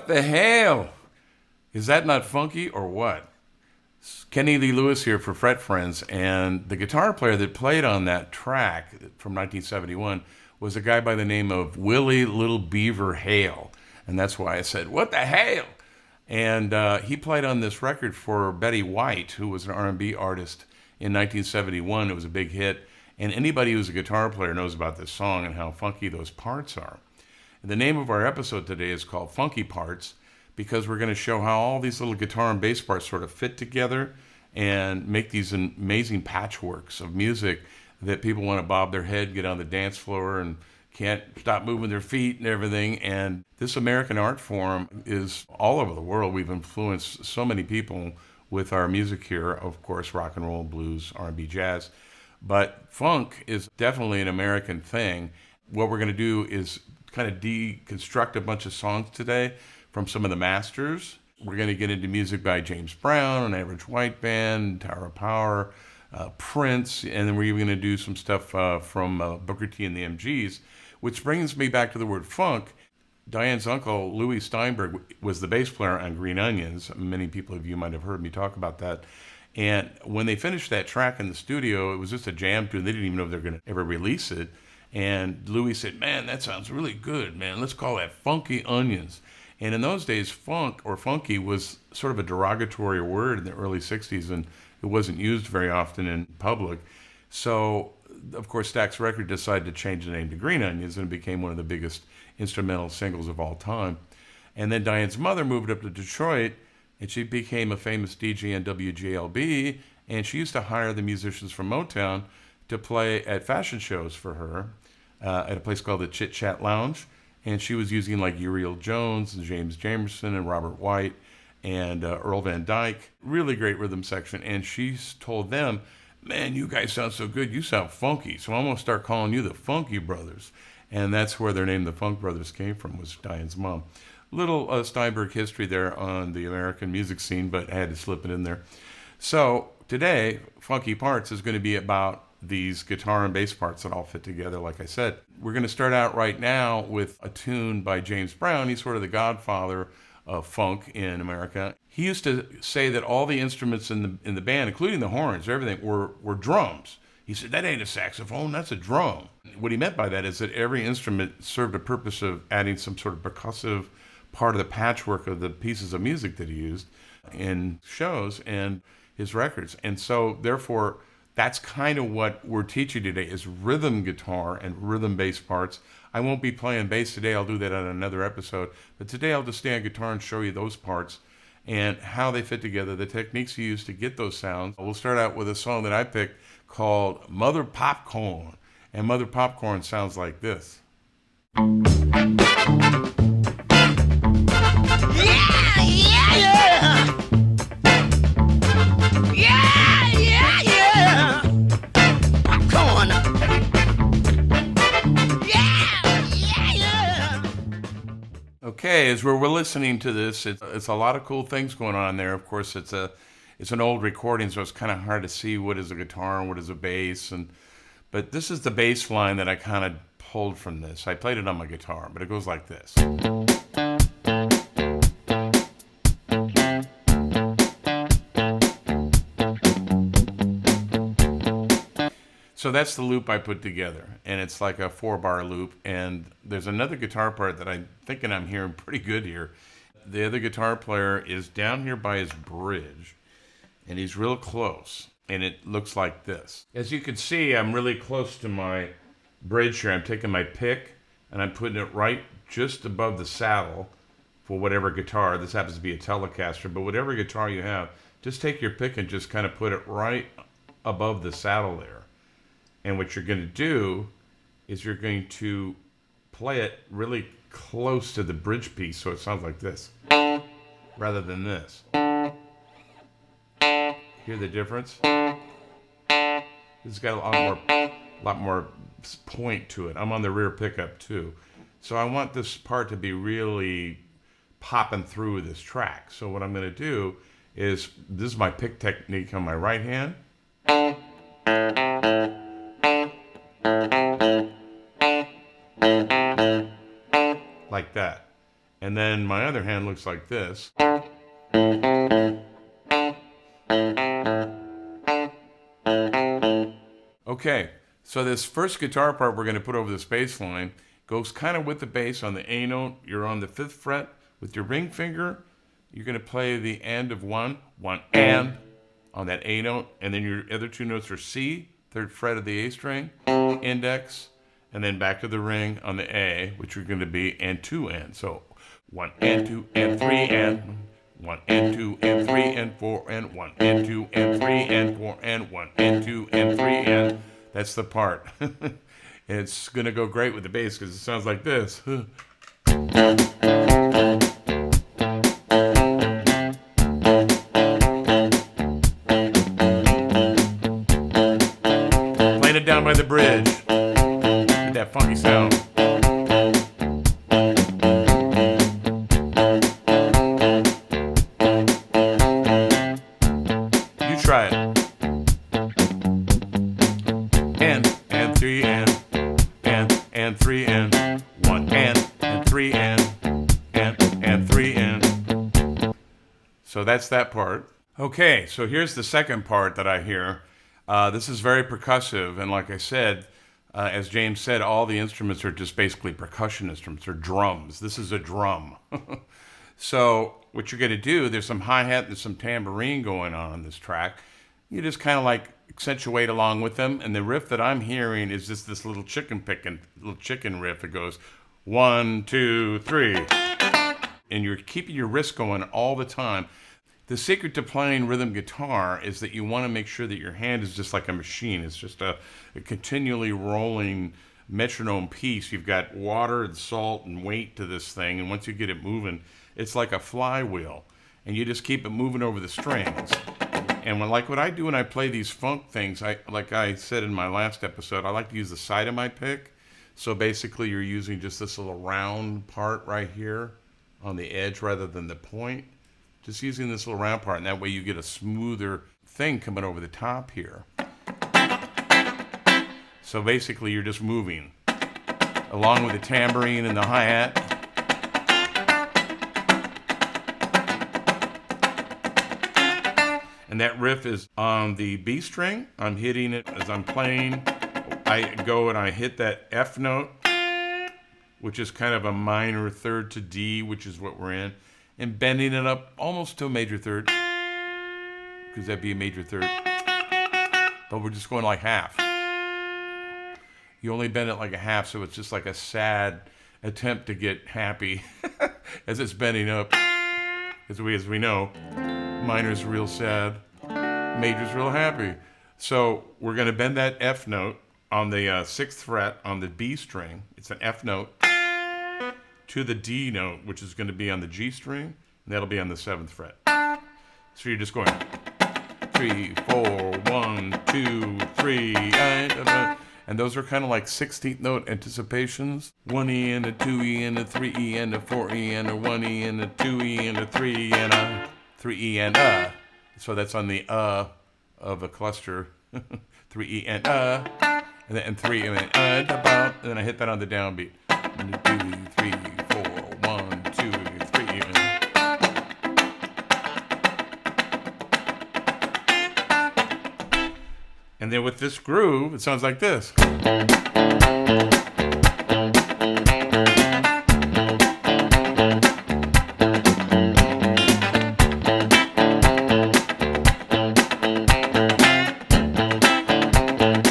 What the hell? Is that not funky or what? Kenny Lee Lewis here for Fret Frenz, and the guitar player that played on that track from 1971 was a guy by the name of Willie Little Beaver Hale, and that's why I said, what the hell? And he played on this record for Betty White, who was an R&B artist in 1971. It was a big hit, and anybody who's a guitar player knows about this song and how funky those parts are. And the name of our episode today is called Funky Parts, because we're going to show how all these little guitar and bass parts sort of fit together and make these amazing patchworks of music that people want to bob their head, get on the dance floor, and can't stop moving their feet and everything. And this American art form is all over the world. We've influenced so many people with our music here, of course, rock and roll, blues, R&B, jazz. But funk is definitely an American thing. What we're going to do is kind of deconstruct a bunch of songs today from some of the masters. We're going to get into music by James Brown, an Average White Band, Tower of Power, Prince, and then we're even going to do some stuff from Booker T and the MGs, which brings me back to the word funk. Diane's uncle, Louis Steinberg, was the bass player on Green Onions. Many people of you might have heard me talk about that. And when they finished that track in the studio, it was just a jam tune. They didn't even know if they were going to ever release it. And Louis said, man, that sounds really good, man. Let's call that Funky Onions. And in those days, funk or funky was sort of a derogatory word in the early 60s, and it wasn't used very often in public. So, of course, Stax Records decided to change the name to Green Onions, and it became one of the biggest instrumental singles of all time. And then Diane's mother moved up to Detroit, and she became a famous DJ on WJLB, and she used to hire the musicians from Motown to play at fashion shows for her at a place called the Chit Chat Lounge. And she was using like Uriel Jones and James Jamerson and Robert White and Earl Van Dyke. Really great rhythm section. And she told them, man, you guys sound so good. You sound funky. So I'm going to start calling you the Funky Brothers. And that's where their name, the Funk Brothers, came from, was Diane's mom. Little Steinberg history there on the American music scene, but I had to slip it in there. So today, Funky Parts is going to be about these guitar and bass parts that all fit together, like I said. We're going to start out right now with a tune by James Brown. He's sort of the godfather of funk in America. He used to say that all the instruments in the band, including the horns, everything, were drums. He said, that ain't a saxophone, that's a drum. What he meant by that is that every instrument served a purpose of adding some sort of percussive part of the patchwork of the pieces of music that he used in shows and his records. And so, therefore, that's kind of what we're teaching today is rhythm guitar and rhythm bass parts. I won't be playing bass today. I'll do that on another episode. But today I'll just stay on guitar and show you those parts and how they fit together, the techniques you use to get those sounds. We'll start out with a song that I picked called Mother Popcorn. And Mother Popcorn sounds like this. Yeah, yeah, yeah! Okay, as we're listening to this, it's a lot of cool things going on there. Of course, it's an old recording, so it's kind of hard to see what is a guitar and what is a bass. But this is the bass line that I kind of pulled from this. I played it on my guitar, but it goes like this. So that's the loop I put together, and it's like a 4-bar loop, and there's another guitar part that I'm thinking I'm hearing pretty good here. The other guitar player is down here by his bridge, and he's real close, and it looks like this. As you can see, I'm really close to my bridge here. I'm taking my pick, and I'm putting it right just above the saddle for whatever guitar. This happens to be a Telecaster, but whatever guitar you have, just take your pick and just kind of put it right above the saddle there. And what you're going to do is you're going to play it really close to the bridge piece so it sounds like this rather than this. Hear the difference? This has got a lot more point to it. I'm on the rear pickup too. So I want this part to be really popping through this track. So what I'm going to do is, this is my pick technique on my right hand. Like that. And then my other hand looks like this. Okay, so this first guitar part we're going to put over this bass line goes kind of with the bass on the A note. You're on the 5th fret with your ring finger. You're going to play the end of one and on that A note, and then your other two notes are C, 3rd fret of the A string, index, and then back to the ring on the A, which are going to be and 2 and. So 1 and 2 and 3 and 1 and 2 and 3 and 4 and 1 and 2 and 3 and 4 and 1 and 2 and 3 and. That's the part. It's going to go great with the bass because it sounds like this. Playing it down by the bridge with that funky sound. You try it. And 3 and 3 and 1 and 3 and 3 and. So that's that part. Okay, so here's the second part that I hear. This is very percussive, and like I said, as James said, all the instruments are just basically percussion instruments or drums. This is a drum. So what you're going to do, there's some hi-hat and some tambourine going on this track. You just kind of like accentuate along with them, and the riff that I'm hearing is just this little chicken riff. It goes 1, 2, 3, and you're keeping your wrist going all the time. The secret to playing rhythm guitar is that you want to make sure that your hand is just like a machine. It's just a continually rolling metronome piece. You've got water and salt and weight to this thing, and once you get it moving, it's like a flywheel, and you just keep it moving over the strings. And like what I do when I play these funk things, like I said in my last episode, I like to use the side of my pick. So basically you're using just this little round part right here on the edge rather than the point. Just using this little round part, and that way you get a smoother thing coming over the top here. So basically you're just moving along with the tambourine and the hi-hat. And that riff is on the B string. I'm hitting it as I'm playing. I go and I hit that F note, which is kind of a minor third to D, which is what we're in, and bending it up almost to a major third, because that'd be a major third. But we're just going like half. You only bend it like a half, so it's just like a sad attempt to get happy as it's bending up. As we know, minor's real sad, major's real happy. So we're going to bend that F note on the 6th fret on the B string. It's an F note to the D note, which is going to be on the G string, and that'll be on the 7th fret. So you're just going 3, 4, 1, 2, 3, and those are kind of like 16th note anticipations. 1E and a 2E and a 3E and a 4E and a 1E and a 2E and a 3 and a 3E and a. So that's on the of a cluster. 3E and then 3 and then I hit that on the downbeat. 2, 3, 4, 1, 2, 3. And then with this groove, it sounds like this. You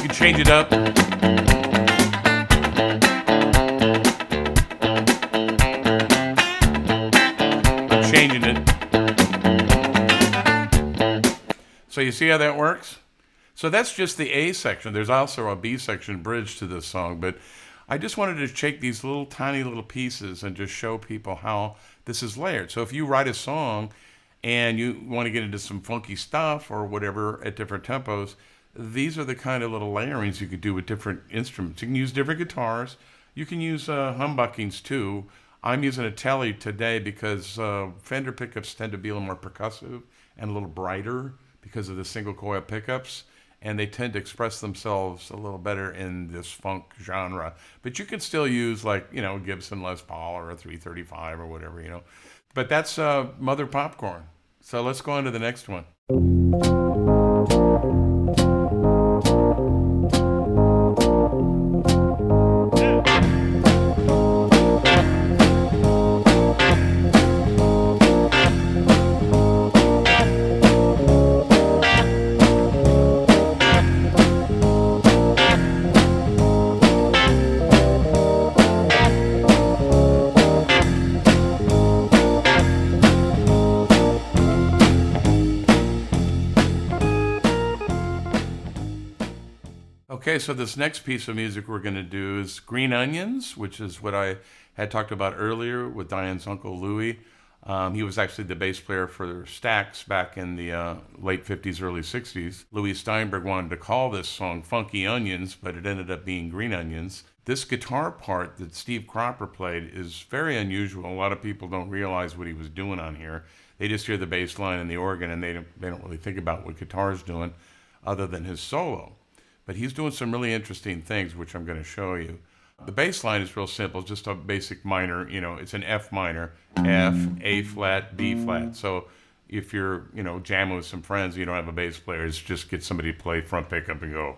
can change it up. I'm changing it. So you see how that works? So that's just the A section. There's also a B section bridge to this song, but I just wanted to take these little tiny little pieces and just show people how this is layered. So if you write a song and you want to get into some funky stuff or whatever at different tempos, these are the kind of little layerings you could do with different instruments. You can use different guitars. You can use humbuckings too. I'm using a Tele today because Fender pickups tend to be a little more percussive and a little brighter because of the single coil pickups. and they tend to express themselves a little better in this funk genre. But you can still use like, Gibson Les Paul or a 335 or whatever. But that's Mother Popcorn. So let's go on to the next one. Okay, so this next piece of music we're going to do is Green Onions, which is what I had talked about earlier with Diane's Uncle Louie. He was actually the bass player for Stax back in the late 50s, early 60s. Louis Steinberg wanted to call this song Funky Onions, but it ended up being Green Onions. This guitar part that Steve Cropper played is very unusual. A lot of people don't realize what he was doing on here. They just hear the bass line and the organ, and they don't really think about what guitar's doing other than his solo. But he's doing some really interesting things, which I'm going to show you. The bass line is real simple, just a basic minor, it's an F minor, F, A flat, B flat. So if you're, jamming with some friends, you don't have a bass player, it's just get somebody to play front pickup and go.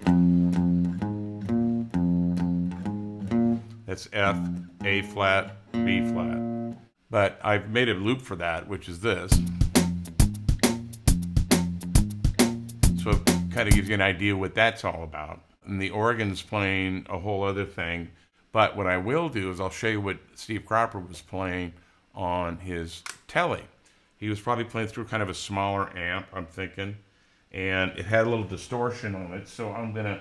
That's F, A flat, B flat. But I've made a loop for that, which is this. So it kind of gives you an idea what that's all about. And the organ's playing a whole other thing. But what I will do is I'll show you what Steve Cropper was playing on his telly. He was probably playing through kind of a smaller amp, I'm thinking. And it had a little distortion on it. So I'm going to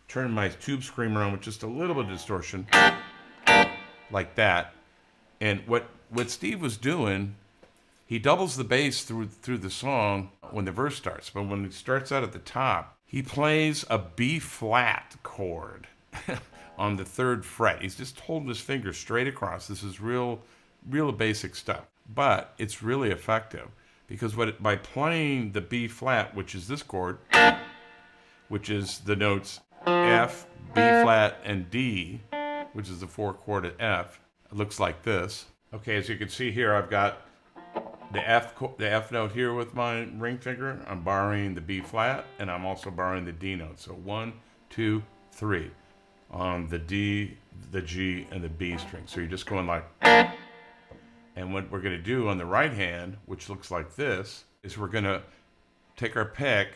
turn my tube screamer on with just a little bit of distortion. Like that. And what Steve was doing, he doubles the bass through the song when the verse starts. But when it starts out at the top, he plays a B flat chord on the 3rd fret. He's just holding his finger straight across. This is real basic stuff. But it's really effective because by playing the B flat, which is this chord, which is the notes F, B flat, and D, which is the 4th chord at F, it looks like this. Okay, as you can see here, I've got the F note here with my ring finger. I'm borrowing the B flat, and I'm also borrowing the D note. So 1, 2, 3 on the D, the G, and the B string. So you're just going like. And what we're going to do on the right hand, which looks like this, is we're going to take our pick,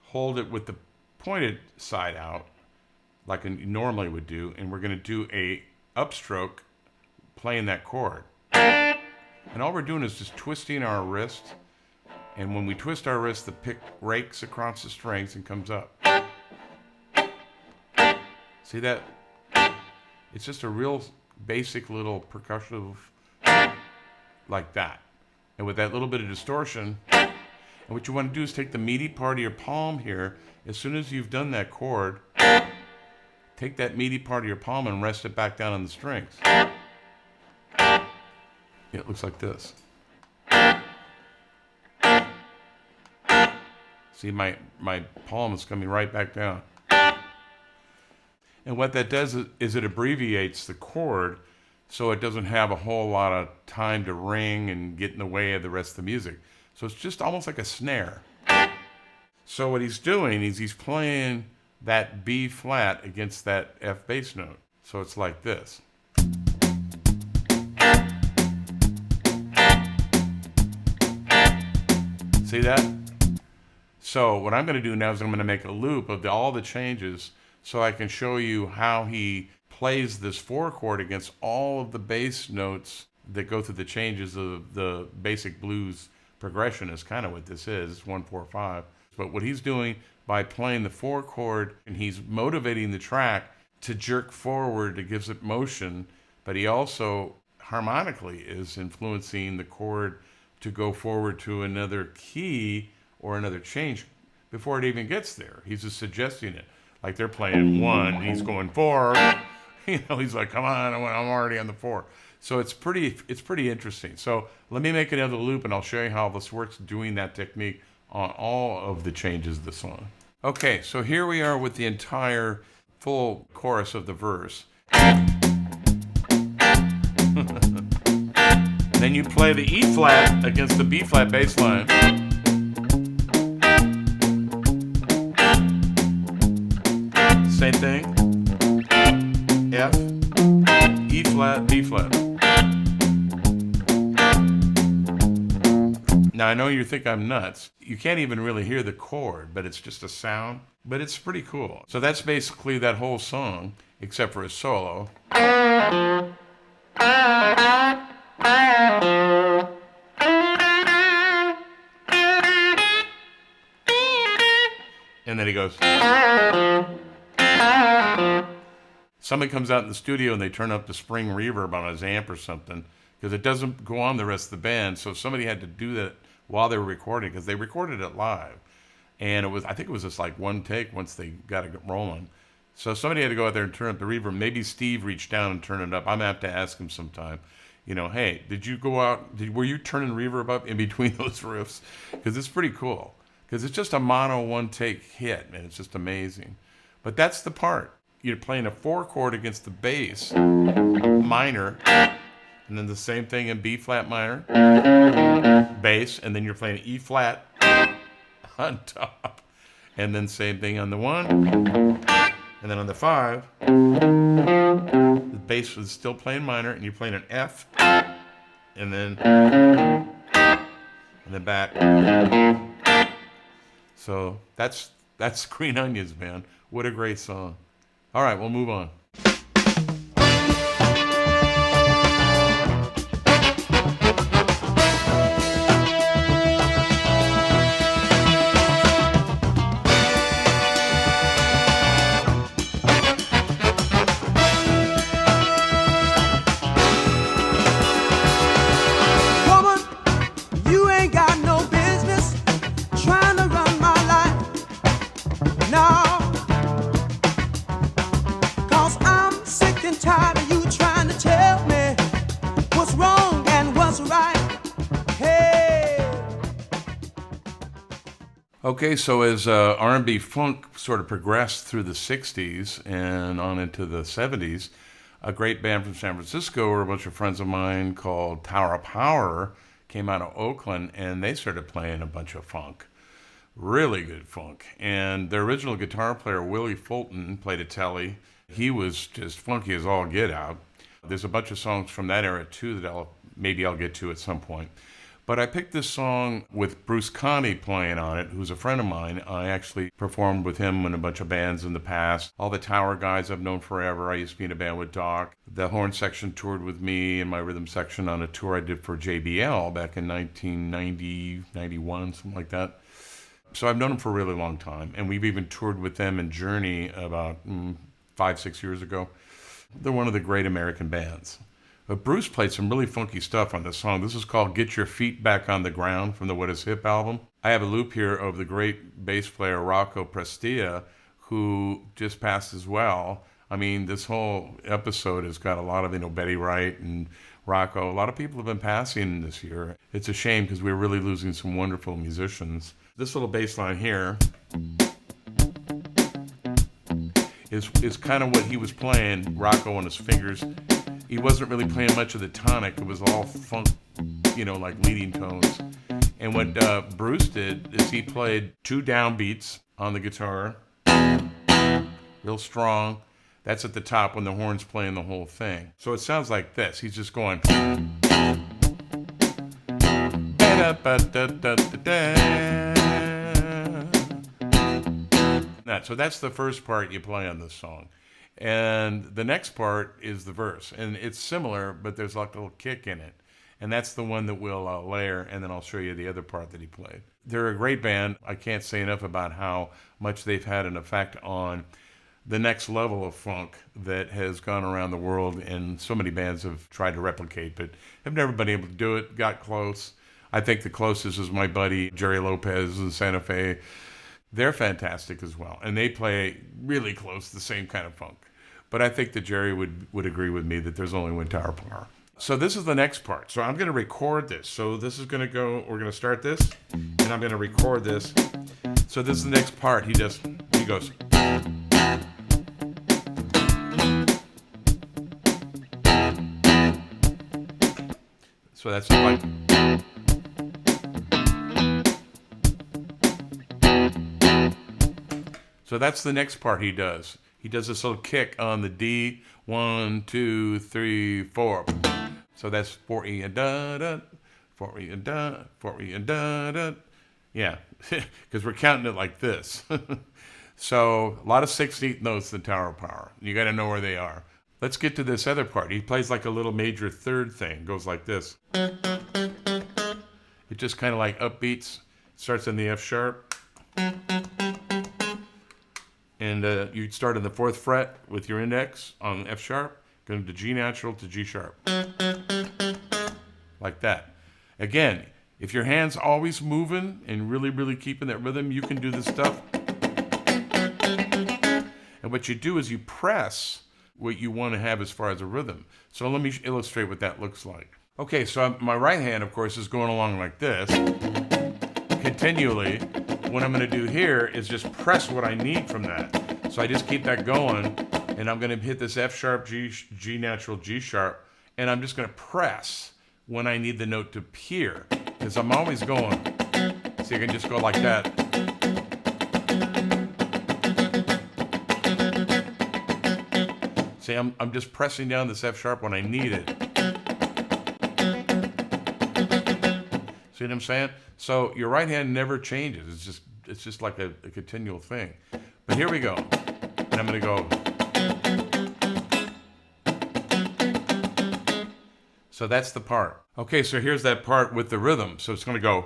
hold it with the pointed side out, like I normally would do, and we're going to do a upstroke playing that chord. And all we're doing is just twisting our wrist. And when we twist our wrist, the pick rakes across the strings and comes up. See that? It's just a real basic little percussive like that. And with that little bit of distortion, and what you want to do is take the meaty part of your palm here. As soon as you've done that chord, take that meaty part of your palm and rest it back down on the strings. It looks like this. See, my palm is coming right back down. And what that does is it abbreviates the chord so it doesn't have a whole lot of time to ring and get in the way of the rest of the music. So it's just almost like a snare. So what he's doing is he's playing that B flat against that F bass note. So it's like this. See that? So what I'm going to do now is I'm going to make a loop of all the changes so I can show you how he plays this 4 chord against all of the bass notes that go through the changes of the basic blues progression is kind of what this is. It's 1, 4, 5. But what he's doing by playing the 4 chord, and he's motivating the track to jerk forward, it gives it motion, but he also harmonically is influencing the chord to go forward to another key or another change before it even gets there. He's just suggesting it. Like they're playing 1, he's going 4. He's like, come on, I'm already on the 4. So it's pretty interesting. So let me make another loop and I'll show you how this works doing that technique on all of the changes of the song. Okay, so here we are with the entire full chorus of the verse. Then you play the E flat against the B flat bass line. Same thing. F, E flat, B flat. Now I know you think I'm nuts. You can't even really hear the chord, but it's just a sound. But it's pretty cool. So that's basically that whole song, except for a solo. And then he goes. Somebody comes out in the studio and they turn up the spring reverb on his amp or something because it doesn't go on the rest of the band. So somebody had to do that while they were recording because they recorded it live. And I think it was just like one take once they got it rolling. So somebody had to go out there and turn up the reverb. Maybe Steve reached down and turned it up. I'm going to have to ask him sometime. You know, hey, did you go out? Were you turning reverb up in between those riffs? Because it's pretty cool. Because it's just a mono one-take hit, and it's just amazing. But that's the part. You're playing a 4-chord against the bass, minor, and then the same thing in B-flat minor, bass, and then you're playing E-flat on top. And then same thing on the 1, and then on the 5, the bass was still playing minor, and you're playing an F, and then back. So that's Green Onions, man. What a great song. All right, we'll move on. Okay, so as R&B Funk sort of progressed through the 60s and on into the 70s, a great band from San Francisco, or a bunch of friends of mine called Tower of Power, came out of Oakland, and they started playing a bunch of funk. Really good funk. And their original guitar player, Willie Fulton, played a telly. He was just funky as all get out. There's a bunch of songs from that era, too, that I'll get to at some point. But I picked this song with Bruce Conti playing on it, who's a friend of mine. I actually performed with him in a bunch of bands in the past. All the Tower guys I've known forever. I used to be in a band with Doc. The horn section toured with me and my rhythm section on a tour I did for JBL back in 1990, 91, something like that. So I've known him for a really long time. And we've even toured with them in Journey about 5-6 years ago. They're one of the great American bands. But Bruce played some really funky stuff on this song. This is called Get Your Feet Back on the Ground from the What Is Hip album. I have a loop here of the great bass player Rocco Prestia, who just passed as well. I mean, this whole episode has got a lot of, Betty Wright and Rocco. A lot of people have been passing this year. It's a shame because we're really losing some wonderful musicians. This little bass line here is kind of what he was playing, Rocco on his fingers. He wasn't really playing much of the tonic. It was all funk, like leading tones. And what Bruce did is he played 2 downbeats on the guitar, real strong. That's at the top when the horn's playing the whole thing. So it sounds like this. He's just going. So that's the first part you play on this song. And the next part is the verse. And it's similar, but there's like a little kick in it. And that's the one that we'll layer, and then I'll show you the other part that he played. They're a great band. I can't say enough about how much they've had an effect on the next level of funk that has gone around the world, and so many bands have tried to replicate, but have never been able to do it, got close. I think the closest is my buddy Jerry Lopez in Santa Fe. They're fantastic as well, and they play really close to the same kind of funk. But I think that Jerry would agree with me that there's only one Tower Power. So this is the next part. So I'm going to record this. So this is going to go, we're going to start this, and I'm going to record this. So this is the next part. He goes. So that's like. So that's the next part he does. He does this little kick on the D. 1, 2, 3, 4. So that's 4 E and da da, 4 E and da, 4 E and da da. Yeah, because we're counting it like this. So a lot of 16th notes in Tower of Power. You got to know where they are. Let's get to this other part. He plays like a little major third thing. Goes like this. It just kind of like upbeats. Starts in the F sharp. And you start in the 4th fret with your index on F sharp, going to G natural to G sharp. Like that. Again, if your hand's always moving and really, really keeping that rhythm, you can do this stuff. And what you do is you press what you want to have as far as a rhythm. So let me illustrate what that looks like. Okay, so my right hand, of course, is going along like this, continually. What I'm going to do here is just press what I need from that. So I just keep that going, and I'm going to hit this F sharp, G natural, G sharp, and I'm just going to press when I need the note to appear, because I'm always going. So you can just go like that. See, I'm just pressing down this F sharp when I need it. See what I'm saying? So your right hand never changes. It's just like a continual thing. But here we go. And I'm going to go. So that's the part. Okay, so here's that part with the rhythm. So it's going to go.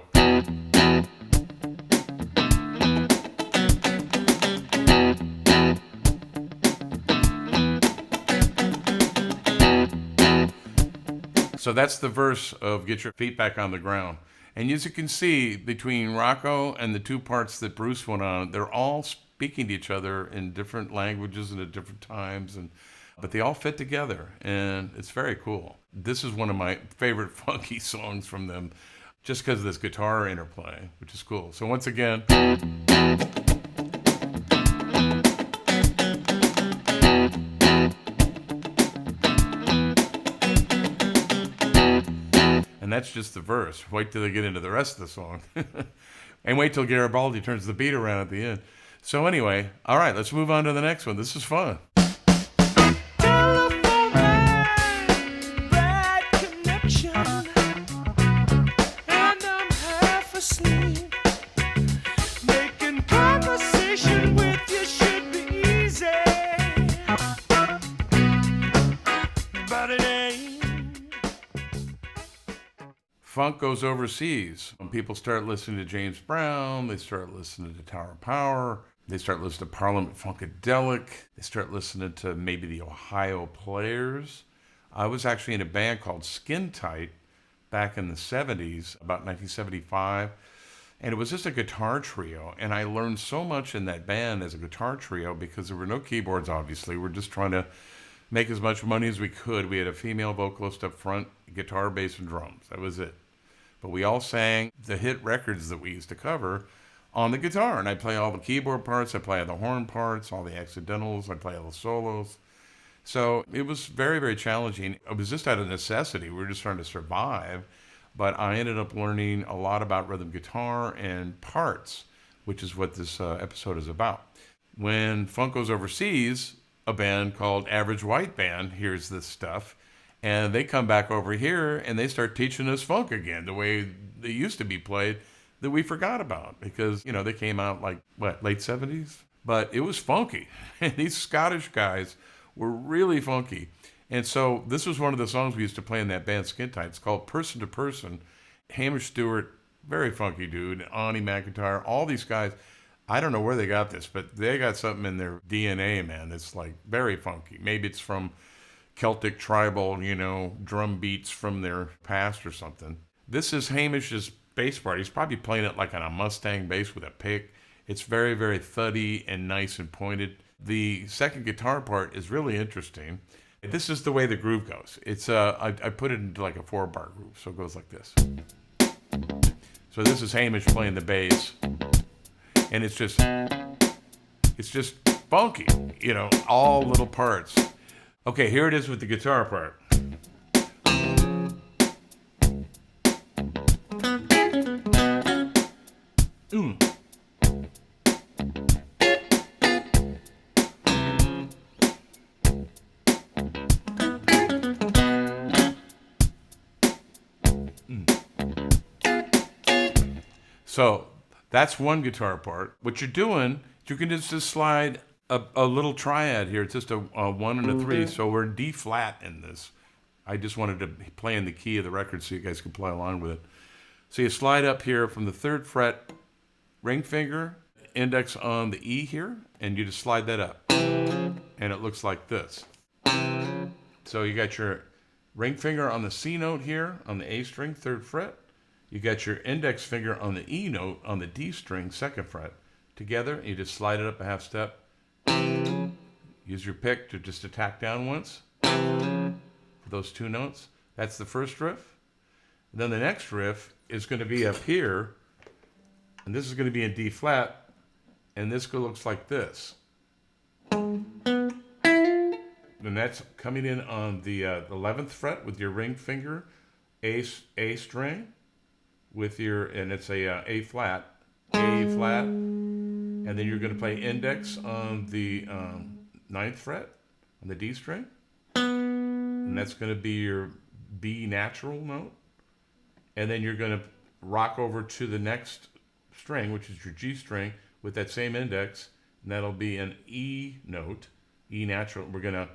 So that's the verse of Get Your Feet Back on the Ground. And as you can see, between Rocco and the two parts that Bruce went on, they're all speaking to each other in different languages and at different times, but they all fit together, and it's very cool. This is one of my favorite funky songs from them, just because of this guitar interplay, which is cool. So once again... And that's just the verse. Wait till they get into the rest of the song. And wait till Garibaldi turns the beat around at the end. So anyway, all right, let's move on to the next one. This is fun. Telephone line, bad connection, and I'm half asleep. Making conversation with you should be easy, but it ain't. Funk goes overseas. When people start listening to James Brown, they start listening to Tower of Power, they start listening to Parliament Funkadelic, they start listening to maybe the Ohio Players. I was actually in a band called Skin Tight back in the 70s, about 1975, and it was just a guitar trio, and I learned so much in that band as a guitar trio because there were no keyboards, obviously. We're just trying to make as much money as we could. We had a female vocalist up front, guitar, bass, and drums. That was it. But we all sang the hit records that we used to cover on the guitar. And I play all the keyboard parts, I play all the horn parts, all the accidentals, I play all the solos. So it was very, very challenging. It was just out of necessity. We were just trying to survive. But I ended up learning a lot about rhythm guitar and parts, which is what this episode is about. When Funk goes overseas, a band called Average White Band hears this stuff, and they come back over here and they start teaching us funk again, the way they used to be played that we forgot about, because, you know, they came out like, late 70s? But it was funky. And these Scottish guys were really funky. And so this was one of the songs we used to play in that band Skin Tight. It's called Person to Person. Hamish Stewart, very funky dude, Ani McIntyre, all these guys. I don't know where they got this, but they got something in their DNA, man, that's like very funky. Maybe it's from Celtic tribal, you know, drum beats from their past or something. This is Hamish's bass part. He's probably playing it like on a Mustang bass with a pick. It's very, very thuddy and nice and pointed. The second guitar part is really interesting. This is the way the groove goes. It's I put it into like a 4-bar groove, so it goes like this. So this is Hamish playing the bass. and it's just funky, you know, all little parts. Okay, here it is with the guitar part. So that's one guitar part. What you're doing, you can just slide a little triad here. It's just a 1 and a 3. So we're D flat in this. I just wanted to play in the key of the record so you guys can play along with it. So you slide up here from the 3rd fret, ring finger, index on the E here, and you just slide that up. And it looks like this. So you got your ring finger on the C note here, on the A string, 3rd fret. You got your index finger on the E note on the D string, 2nd fret. Together, you just slide it up a half step. Use your pick to just attack down once for those 2 notes. That's the first riff. And then the next riff is going to be up here, and this is going to be in D flat, and this looks like this. And that's coming in on the 11th fret with your ring finger, A string, with your, and it's a flat, and then you're going to play index on the 9th fret on the D string, and that's going to be your B natural note, and then you're going to rock over to the next string, which is your G string, with that same index, and that'll be an E note, E natural. We're going to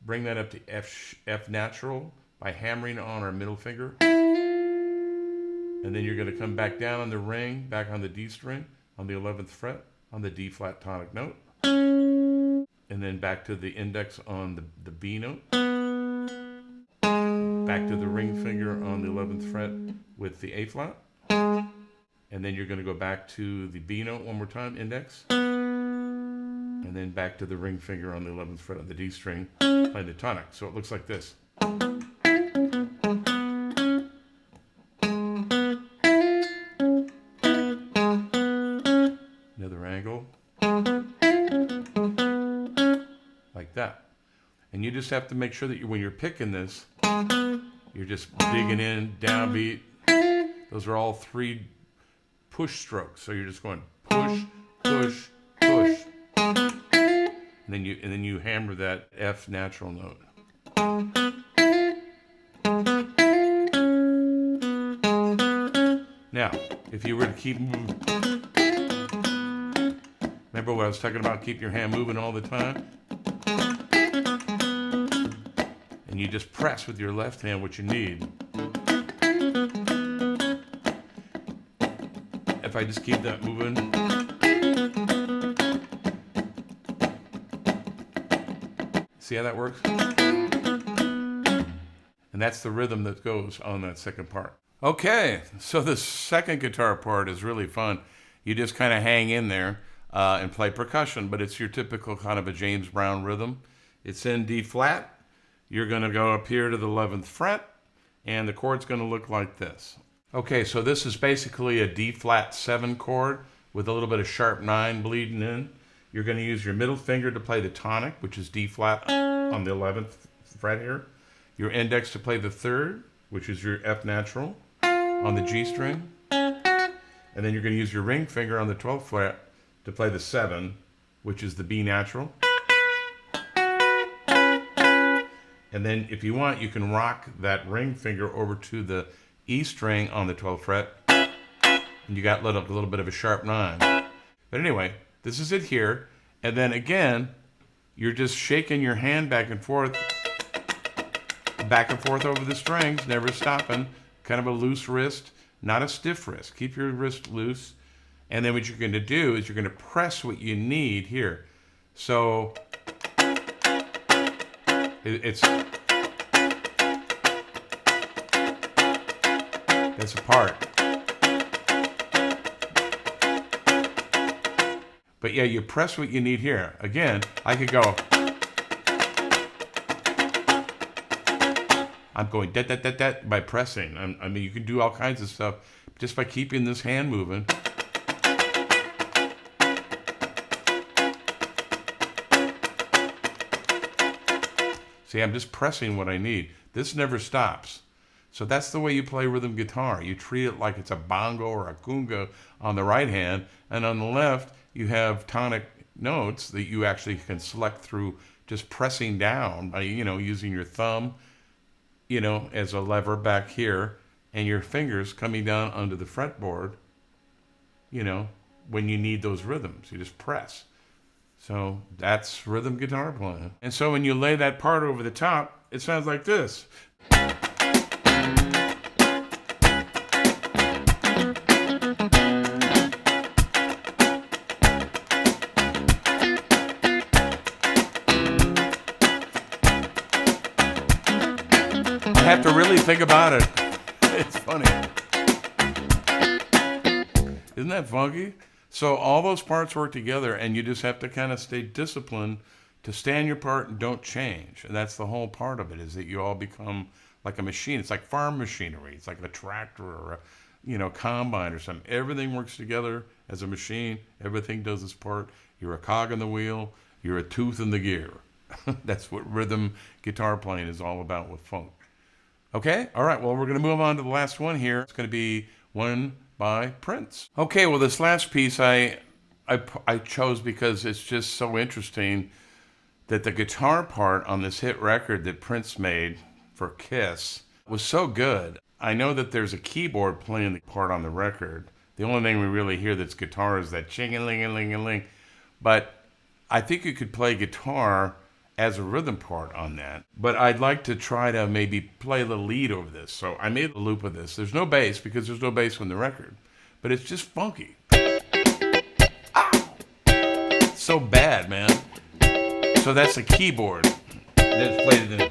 bring that up to F natural by hammering on our middle finger. And then you're going to come back down on the ring, back on the D string, on the 11th fret, on the D flat tonic note. And then back to the index on the B note. Back to the ring finger on the 11th fret with the A flat. And then you're going to go back to the B note one more time, index. And then back to the ring finger on the 11th fret on the D string, playing the tonic. So it looks like this. Another angle. Like that. And you just have to make sure that when you're picking this, you're just digging in, downbeat. Those are all 3 push strokes. So you're just going push, push, push. And then you hammer that F natural note. Now, if you were to keep moving, remember what I was talking about? Keep your hand moving all the time. And you just press with your left hand what you need. If I just keep that moving. See how that works? And that's the rhythm that goes on that second part. Okay, so the second guitar part is really fun. You just kind of hang in there and play percussion, but it's your typical kind of a James Brown rhythm. It's in D flat. You're going to go up here to the 11th fret, and the chord's going to look like this. Okay, so this is basically a D flat 7 chord with a little bit of sharp 9 bleeding in. You're going to use your middle finger to play the tonic, which is D flat on the 11th fret here. Your index to play the 3rd, which is your F natural on the G string. And then you're going to use your ring finger on the 12th fret to play the 7, which is the B natural. And then if you want, you can rock that ring finger over to the E string on the 12th fret. And you got a little bit of a sharp 9. But anyway, this is it here. And then again, you're just shaking your hand back and forth over the strings, never stopping. Kind of a loose wrist, not a stiff wrist. Keep your wrist loose. And then what you're going to do is you're going to press what you need here. So that's a part. But yeah, you press what you need here. Again, I could go. I'm going da-da-da-da by pressing. I mean, you can do all kinds of stuff just by keeping this hand moving. See, I'm just pressing what I need. This never stops. So that's the way you play rhythm guitar. You treat it like it's a bongo or a conga on the right hand, and on the left you have tonic notes that you actually can select through just pressing down by, using your thumb, as a lever back here, and your fingers coming down onto the fretboard, when you need those rhythms. You just press. So that's rhythm guitar playing. And so when you lay that part over the top, it sounds like this. I have to really think about it. It's funny. Isn't that funky? So all those parts work together, and you just have to kind of stay disciplined to stand your part and don't change. And that's the whole part of it, is that you all become like a machine. It's like farm machinery. It's like a tractor or a combine or something. Everything works together as a machine. Everything does its part. You're a cog in the wheel. You're a tooth in the gear. That's what rhythm guitar playing is all about with funk. Okay? All right. Well, we're going to move on to the last one here. It's going to be one by Prince. Okay. Well, this last piece I chose because it's just so interesting that the guitar part on this hit record that Prince made for Kiss was so good. I know that there's a keyboard playing the part on the record. The only thing we really hear that's guitar is that ching-a-ling-a-ling-a-ling. But I think you could play guitar as a rhythm part on that. But I'd like to try to maybe play the lead over this. So I made a loop of this. There's no bass because there's no bass on the record. But it's just funky. Ow! So bad, man. So that's a keyboard that's played in.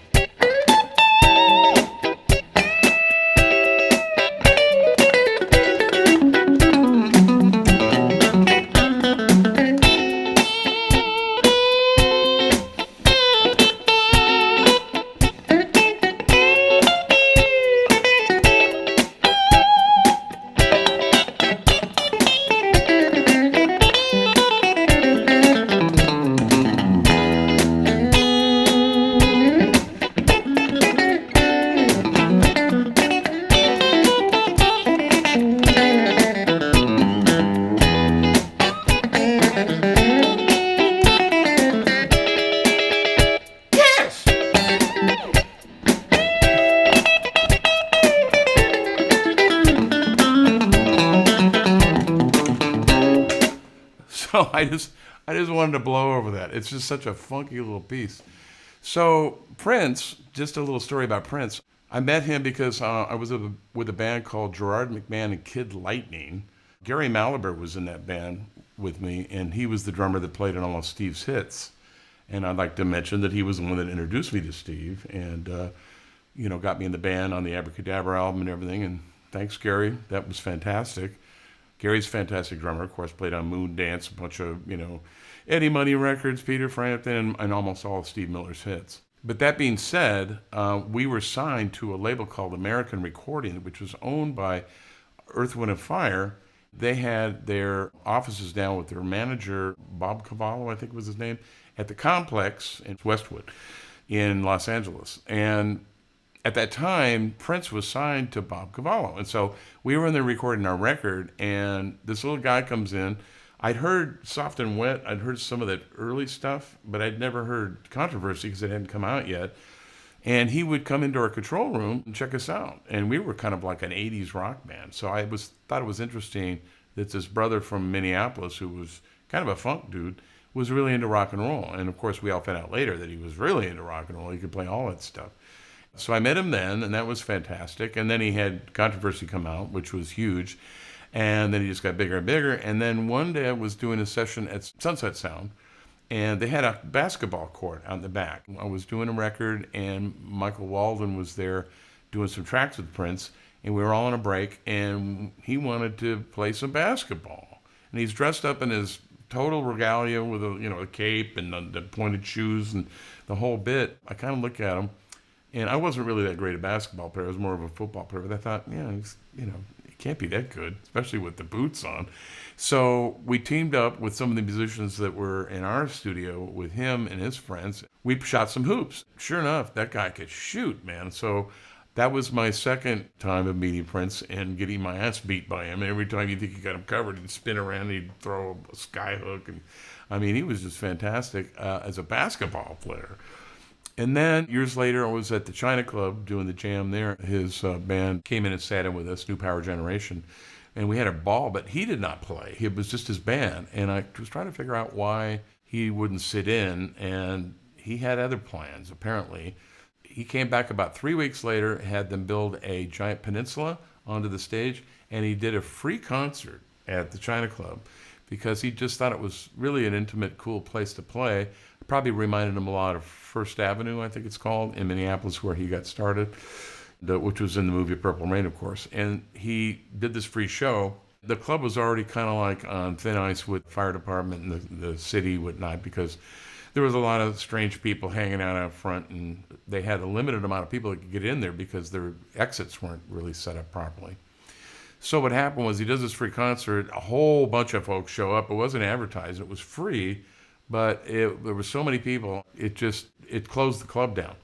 So I just wanted to blow over that. It's just such a funky little piece. So Prince, just a little story about Prince. I met him because I was with a band called Gerard McMahon and Kid Lightning. Gary Malaber was in that band with me, and he was the drummer that played on all of Steve's hits. And I'd like to mention that he was the one that introduced me to Steve and, got me in the band on the Abracadabra album and everything. And thanks, Gary. That was fantastic. Gary's a fantastic drummer, of course, played on Moon Dance, a bunch of, Eddie Money records, Peter Frampton, and almost all of Steve Miller's hits. But that being said, we were signed to a label called American Recording, which was owned by Earth, Wind & Fire. They had their offices down with their manager, Bob Cavallo, I think was his name, at the Complex in Westwood in Los Angeles. And at that time, Prince was signed to Bob Cavallo. And so we were in there recording our record, and this little guy comes in. I'd heard Soft and Wet. I'd heard some of that early stuff, but I'd never heard Controversy because it hadn't come out yet. And he would come into our control room and check us out. And we were kind of like an 80s rock band. So I thought it was interesting that this brother from Minneapolis, who was kind of a funk dude, was really into rock and roll. And of course, we all found out later that he was really into rock and roll. He could play all that stuff. So I met him then, and that was fantastic. And then he had Controversy come out, which was huge. And then he just got bigger and bigger. And then one day I was doing a session at Sunset Sound, and they had a basketball court out in the back. I was doing a record, and Michael Walden was there doing some tracks with Prince, and we were all on a break, and he wanted to play some basketball. And he's dressed up in his total regalia with a cape and the pointed shoes and the whole bit. I kind of look at him, and I wasn't really that great a basketball player. I was more of a football player. But I thought, he can't be that good, especially with the boots on. So we teamed up with some of the musicians that were in our studio with him and his friends. We shot some hoops. Sure enough, that guy could shoot, man. So that was my second time of meeting Prince and getting my ass beat by him. Every time you think you got him covered, he'd spin around, he'd throw a sky hook. And I mean, he was just fantastic as a basketball player. And then years later, I was at the China Club doing the jam there. His band came in and sat in with us, New Power Generation. And we had a ball, but he did not play. It was just his band. And I was trying to figure out why he wouldn't sit in. And he had other plans, apparently. He came back about 3 weeks later, had them build a giant peninsula onto the stage, and he did a free concert at the China Club because he just thought it was really an intimate, cool place to play. It probably reminded him a lot of First Avenue, I think it's called, in Minneapolis, where he got started, which was in the movie Purple Rain, of course. And he did this free show. The club was already kind of like on thin ice with the fire department and the city, whatnot, because there was a lot of strange people hanging out front, and they had a limited amount of people that could get in there because their exits weren't really set up properly. So what happened was he does this free concert. A whole bunch of folks show up. It wasn't advertised. It was free, but there were so many people, it closed the club down.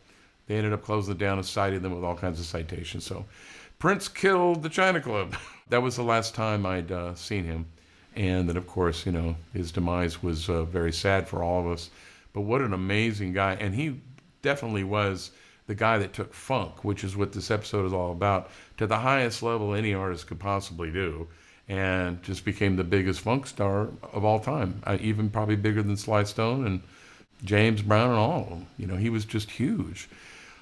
They ended up closing it down and citing them with all kinds of citations. So Prince killed the China Club. That was the last time I'd seen him. And then, of course, his demise was very sad for all of us. But what an amazing guy. And he definitely was the guy that took funk, which is what this episode is all about, to the highest level any artist could possibly do, and just became the biggest funk star of all time, even probably bigger than Sly Stone and James Brown and all of them. He was just huge.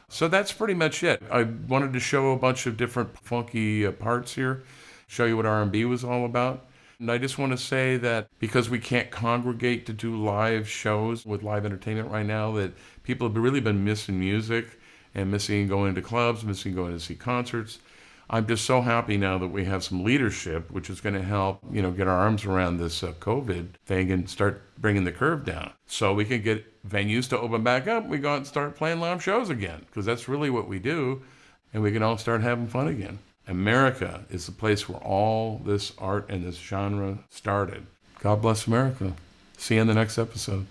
So that's pretty much it. I wanted to show a bunch of different funky parts here, show you what R&B was all about. And I just want to say that because we can't congregate to do live shows with live entertainment right now, that people have really been missing music and missing going to clubs, missing going to see concerts. I'm just so happy now that we have some leadership, which is going to help, get our arms around this COVID thing and start bringing the curve down. So we can get venues to open back up. We go out and start playing live shows again, because that's really what we do. And we can all start having fun again. America is the place where all this art and this genre started. God bless America. See you in the next episode.